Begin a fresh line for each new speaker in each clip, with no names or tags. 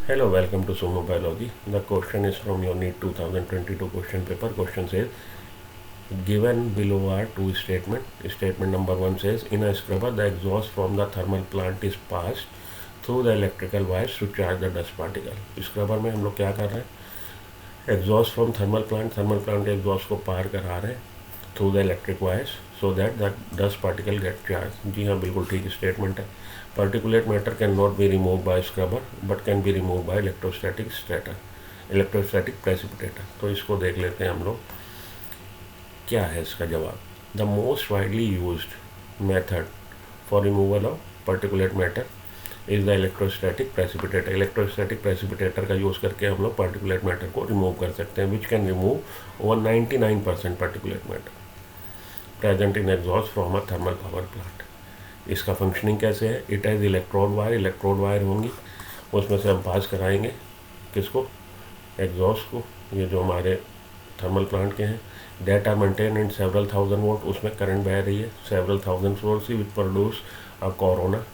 Hello, welcome to Sumo Biology. The question is from your NEET 2022 question paper. Question says, given below are two statement. Statement number 1 says, in a scrubber, the exhaust from the thermal plant is passed through the electrical wires to charge the dust particle. Scrubber में हम लोग क्या कर रहे हैं? Exhaust from thermal plant के exhaust को पार करा रहे हैं through the electric wires so that the dust particle get charge. जी हाँ, बिल्कुल ठीक स्टेटमेंट है. Particulate matter cannot be removed by scrubber but can be removed by electrostatic precipitator. तो इसको देख लेते हैं हम लोग, क्या है इसका जवाब. The most widely used method for removal of particulate matter is the electrostatic precipitator. Electrostatic precipitator का यूज़ करके हम लोग पर्टिकुलेट मैटर को रिमूव कर सकते हैं, which can remove over 99% particulate matter present in exhaust from a thermal power plant. इसका functioning कैसे है? इट हैज़ इलेक्ट्रोड वायर होंगी, उसमें से हम पास कराएंगे किसको? एग्जॉस्ट को. ये जो हमारे थर्मल प्लांट के हैं, that are maintain in several thousand volt. उसमें करंट बह रही है several thousand volt see which produce a corona,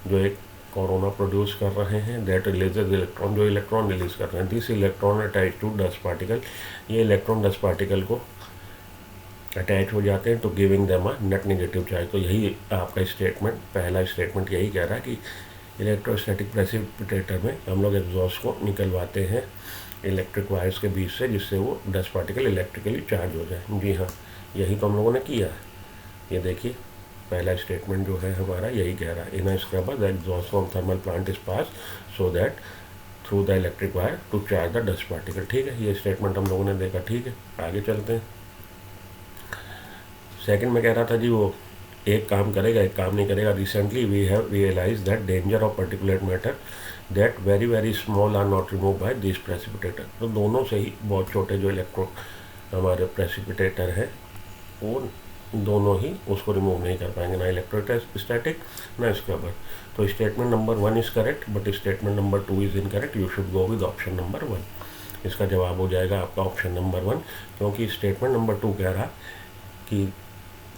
जो एक कोरोना प्रोड्यूस कर रहे हैं. दैट रिलीजेज इलेक्ट्रॉन, जो इलेक्ट्रॉन रिलीज कर रहे हैं. This electron attach to dust particle. ये इलेक्ट्रॉन डस्ट पार्टिकल को अटैच हो जाते हैं, तो giving them a net negative charge. तो यही आपका स्टेटमेंट, पहला स्टेटमेंट यही कह रहा है कि इलेक्ट्रोस्टैटिक प्रेसिपिटेटर में हम लोग एग्जॉस्ट को निकलवाते हैं इलेक्ट्रिक वायर्स के बीच से, जिससे वो डस्ट पार्टिकल इलेक्ट्रिकली चार्ज हो जाए. जी हाँ, यही तो हम लोगों ने किया है. ये देखिए, पहला स्टेटमेंट जो है हमारा यही कह रहा है, in scrubber the exhaust from thermal plant is pass so that through the electric wire to charge the dust particle. ठीक है, ये स्टेटमेंट हम लोगों ने देखा. ठीक है, आगे चलते हैं. सेकंड में कह रहा था जी वो एक काम करेगा, एक काम नहीं करेगा. Recently we have realise that danger of particulate matter that very small are not remove by this precipitator. तो दोनों से ही बहुत छोटे जो इलेक्ट्रॉन हमारे प्रेसिपिटेटर है, वो दोनों ही उसको रिमूव नहीं कर पाएंगे, ना इलेक्ट्रोस्टैटिक ना स्क्रबर. तो statement number 1 is correct, but statement number 2 is incorrect. You should go with option number 1. इसका जवाब हो जाएगा आपका ऑप्शन नंबर 1, क्योंकि स्टेटमेंट नंबर 2 कह रहा कि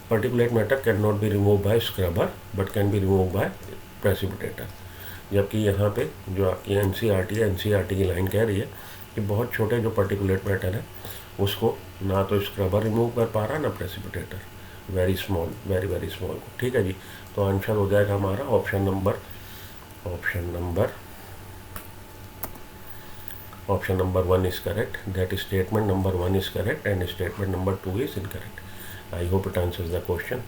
particulate matter cannot be removed by scrubber but can be removed by precipitator. जबकि यहाँ पे जो आपकी एनसीईआरटी की लाइन कह रही है कि बहुत छोटे जो पर्टिकुलेट मैटर है उसको ना तो स्क्रबर रिमूव कर पा रहा ना प्रेसिपिटेटर, वेरी स्मॉल को. ठीक है जी, तो आंसर हो जाएगा हमारा option number 1 is correct. That statement number 1 is correct and statement number 2 is incorrect. I hope it answers the question.